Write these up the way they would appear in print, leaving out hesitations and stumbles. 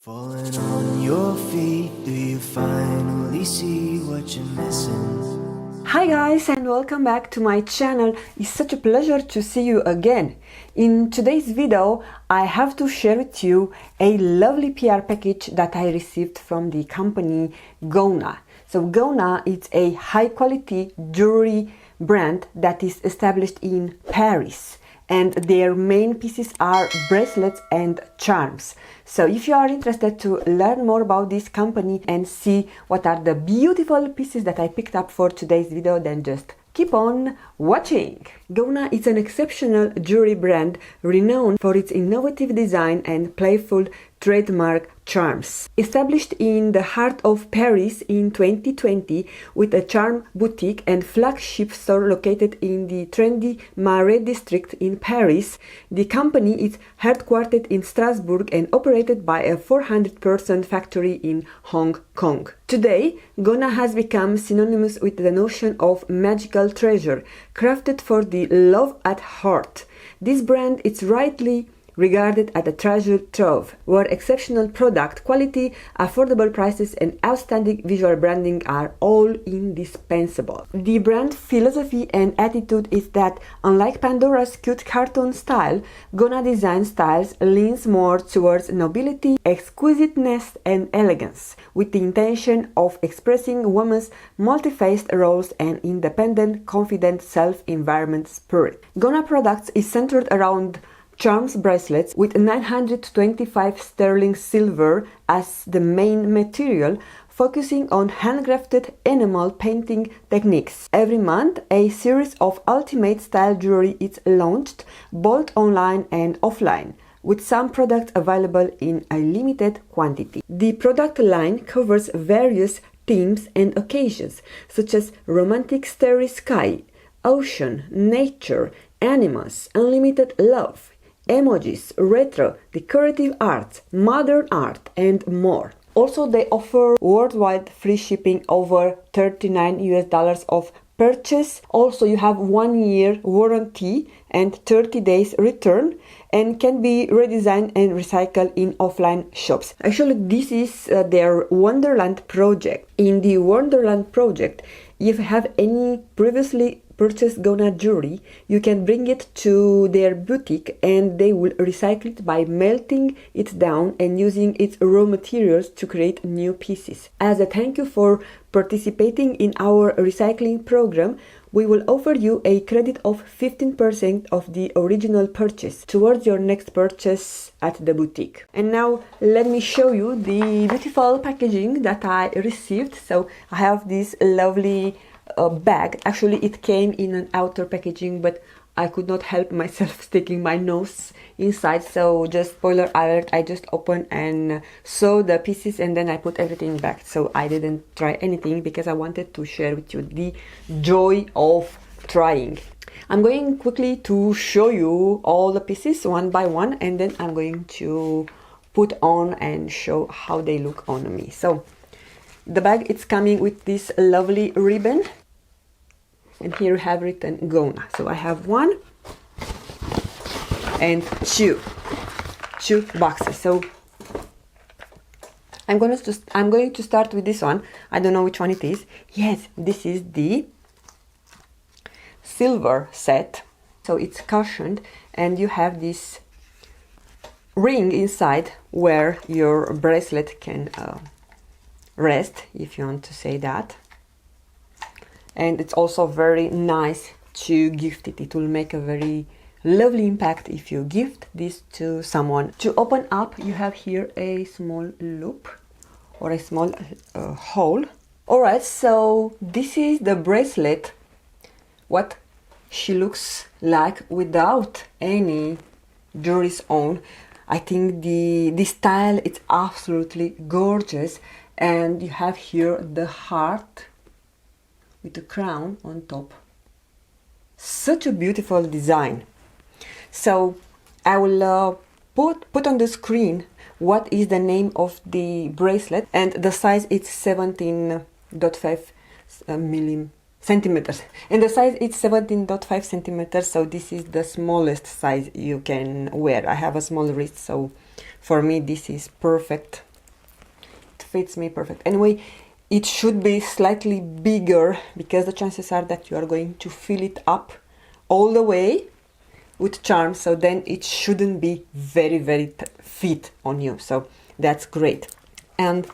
Falling on your feet, do you finally see what you're missing? Hi guys, and welcome back to my channel. It's such a pleasure to see you again. In today's video, I have to share with you a lovely PR package that I received from the company Gona. So Gona is a high quality jewelry brand that is established in Paris, and their main pieces are bracelets and charms. So if you are interested to learn more about this company and see what are the beautiful pieces that I picked up for today's video, then just keep on watching. Gona is an exceptional jewelry brand renowned for its innovative design and playful trademark charms. Established in the heart of Paris in 2020 with a charm boutique and flagship store located in the trendy Marais district in Paris, the company is headquartered in Strasbourg and operated by a 400-person factory in Hong Kong. Today, Gona has become synonymous with the notion of magical treasure, crafted for the love at heart. This brand is rightly regarded as a treasure trove, where exceptional product quality, affordable prices, and outstanding visual branding are all indispensable. The brand philosophy and attitude is that, unlike Pandora's cute cartoon style, Gona design styles leans more towards nobility, exquisiteness, and elegance, with the intention of expressing women's multi-faced roles and independent, confident, self-environment spirit. Gona products is centered around charms bracelets with 925 sterling silver as the main material, focusing on handcrafted enamel painting techniques. Every month, a series of ultimate style jewelry is launched, both online and offline, with some products available in a limited quantity. The product line covers various themes and occasions, such as romantic starry sky, ocean, nature, animals, unlimited love, emojis, retro, decorative art, modern art, and more. Also, they offer worldwide free shipping over $39 of purchase. Also, you have 1 year warranty and 30 days return, and can be redesigned and recycled in offline shops. Actually, this is their Wonderland project. In the Wonderland project, if you have any previously purchased Gona jewelry, you can bring it to their boutique and they will recycle it by melting it down and using its raw materials to create new pieces. As a thank you for participating in our recycling program, we will offer you a credit of 15% of the original purchase towards your next purchase at the boutique. And now let me show you the beautiful packaging that I received. So I have this lovely bag. Actually, it came in an outer packaging, but I could not help myself sticking my nose inside, so just spoiler alert, I just opened and saw the pieces and then I put everything back. So I didn't try anything because I wanted to share with you the joy of trying. I'm going quickly to show you all the pieces one by one, and then I'm going to put on and show how they look on me. So the bag, it's coming with this lovely ribbon, and here we have written Gona. So I have one and two boxes. So I'm going to start with this one. I don't know which one it is. Yes, this is the silver set. So it's cushioned, and you have this ring inside where your bracelet can rest, if you want to say that. And it's also very nice to gift it. It will make a very lovely impact if you gift this to someone. To open up, you have here a small loop or a small hole. Alright, so this is the bracelet, what she looks like without any jewelries on. I think the style is absolutely gorgeous, and you have here the heart with the crown on top. Such a beautiful design. So I will put on the screen what is the name of the bracelet, and the size is 17.5 centimeters, and the size is 17.5 centimeters. So this is the smallest size you can wear. I have a small wrist, so for me this is perfect fits me perfect. Anyway, it should be slightly bigger because the chances are that you are going to fill it up all the way with charms, so then it shouldn't be very fit on you, so that's great. And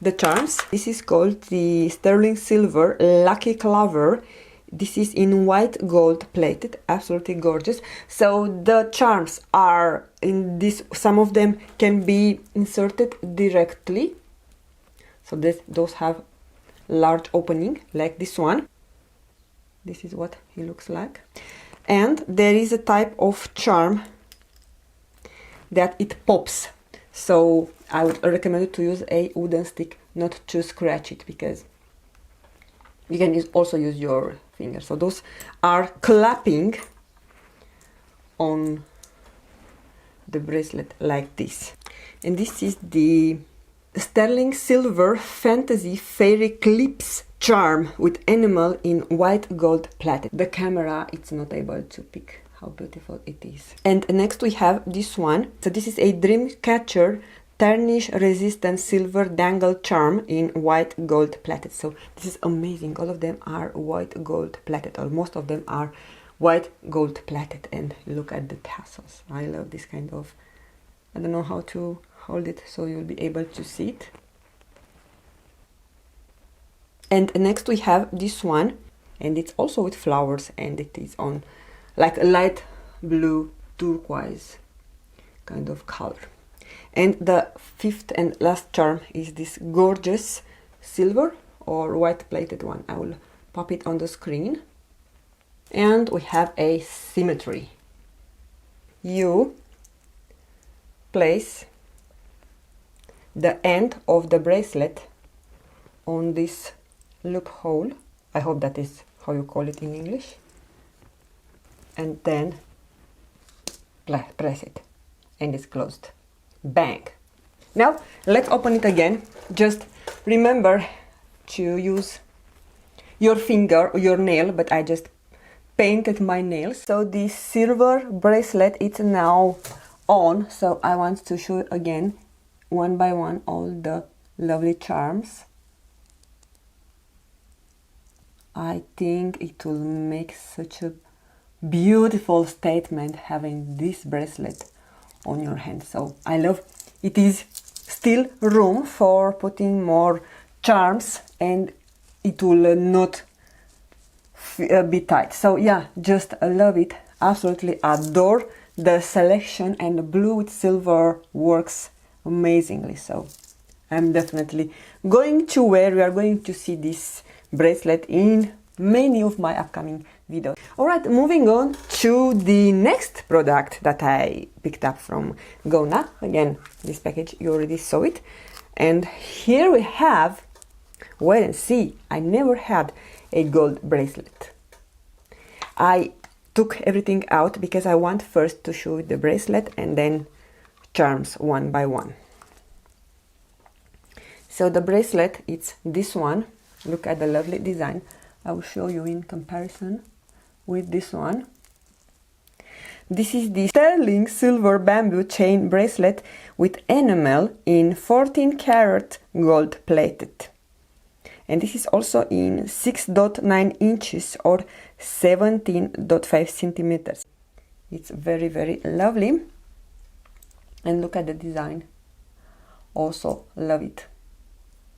the charms, this is called the sterling silver lucky Clover. This is in white gold plated, absolutely gorgeous. So the charms are in this, some of them can be inserted directly, so those have large opening like this one. This is what he looks like. And there is a type of charm that it pops, so I would recommend you to use a wooden stick, not to scratch it, because you can also use your finger. So those are clapping on the bracelet like this. And this is the sterling silver fantasy fairy clips charm with animal in white gold plated. The camera, it's not able to pick how beautiful it is. And next we have this one. So this is a Dreamcatcher tarnish resistant silver dangle charm in white gold plated. So this is amazing. All of them are white gold plated, or most of them are white gold plated. And look at the tassels. I love this kind of, I don't know how to hold it so you'll be able to see it. And next we have this one, and it's also with flowers, and it is on like a light blue turquoise kind of color. And the fifth and last charm is this gorgeous silver or white plated one. I will pop it on the screen. And we have a symmetry. You place the end of the bracelet on this loophole. I hope that is how you call it in English. And then press it, and it's closed. Bang! Now let's open it again. Just remember to use your finger or your nail, but I just painted my nails. So this silver bracelet, it's now on, so I want to show you again one by one all the lovely charms. I think it will make such a beautiful statement having this bracelet on your hand. So I love it. Is still room for putting more charms, and it will not be tight. So yeah, just love it. Absolutely adore the selection, and the blue with silver works amazingly. So I'm definitely going to wear, we are going to see this bracelet in many of my upcoming videos. Alright, moving on to the next product that I picked up from Gona. Again, this package, you already saw it. And here we have, wait and see, I never had a gold bracelet. I took everything out because I want first to show the bracelet and then charms one by one. So the bracelet, it's this one. Look at the lovely design. I will show you in comparison with this one. This is the sterling silver bamboo chain bracelet with enamel in 14 karat gold plated. And this is also in 6.9 inches or 17.5 centimeters. It's very lovely. And look at the design. Also love it.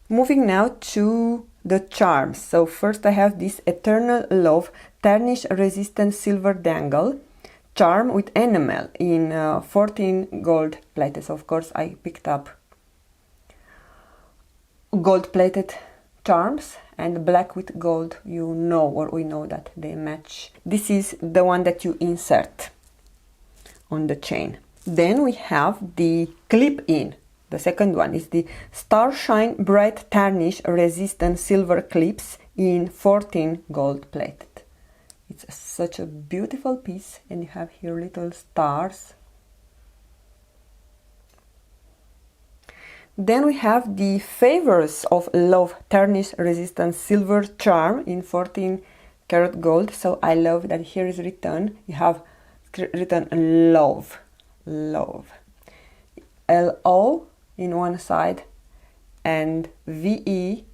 Moving now to the charms. So first I have this Eternal Love tarnish resistant silver dangle charm with enamel in 14 gold plated. So of course I picked up gold plated charms, and black with gold, you know, or we know that they match. This is the one that you insert on the chain. Then we have the clip-in. The second one is the Starshine Bright Tarnish Resistant Silver Clips in 14 gold plated. It's such a beautiful piece, and you have here little stars. Then we have the Favors of Love Tarnish Resistant Silver Charm in 14 karat gold. So I love that here is written, you have written love, love, L-O in one side and VE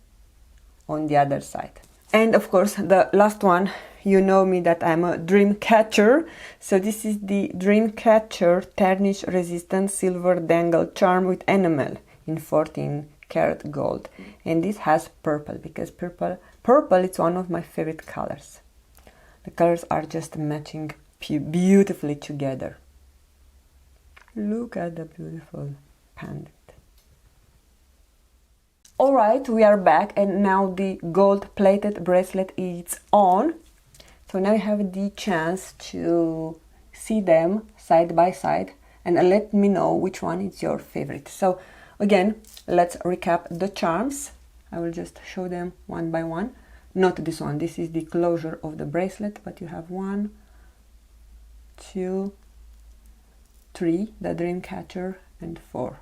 on the other side. And of course, the last one, you know me that I'm a Dreamcatcher. So this is the Dreamcatcher tarnish resistant silver dangle charm with enamel in 14 karat gold. And this has purple, because purple is one of my favorite colors. The colors are just matching beautifully together. Look at the beautiful pendant. Alright, we are back, and now the gold plated bracelet is on. So now you have the chance to see them side by side and let me know which one is your favorite. So again, let's recap the charms. I will just show them one by one. Not this one, this is the closure of the bracelet, but you have 1, 2, 3, the Dreamcatcher, and 4.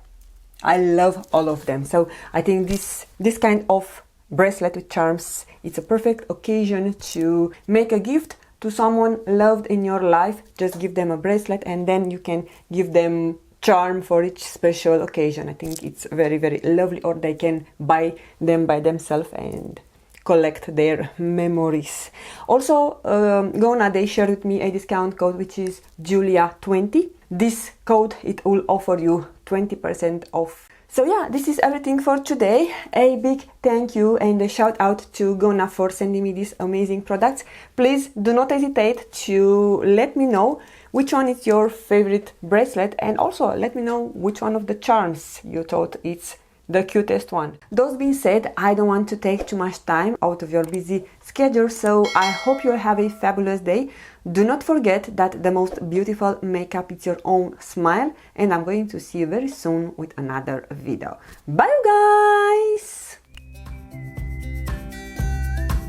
I love all of them. So I think this kind of bracelet with charms, it's a perfect occasion to make a gift to someone loved in your life. Just give them a bracelet and then you can give them charm for each special occasion. I think it's very, very lovely. Or they can buy them by themselves and collect their memories. Also, Gona, they shared with me a discount code, which is Julia20. This code, it will offer you 20% off. So yeah, this is everything for today. A big thank you and a shout out to Gona for sending me these amazing products. Please do not hesitate to let me know which one is your favorite bracelet, and also let me know which one of the charms you thought it's the cutest one. Those being said, I don't want to take too much time out of your busy schedule, so I hope you'll have a fabulous day. Do not forget that the most beautiful makeup is your own smile, and I'm going to see you very soon with another video. Bye, you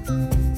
guys!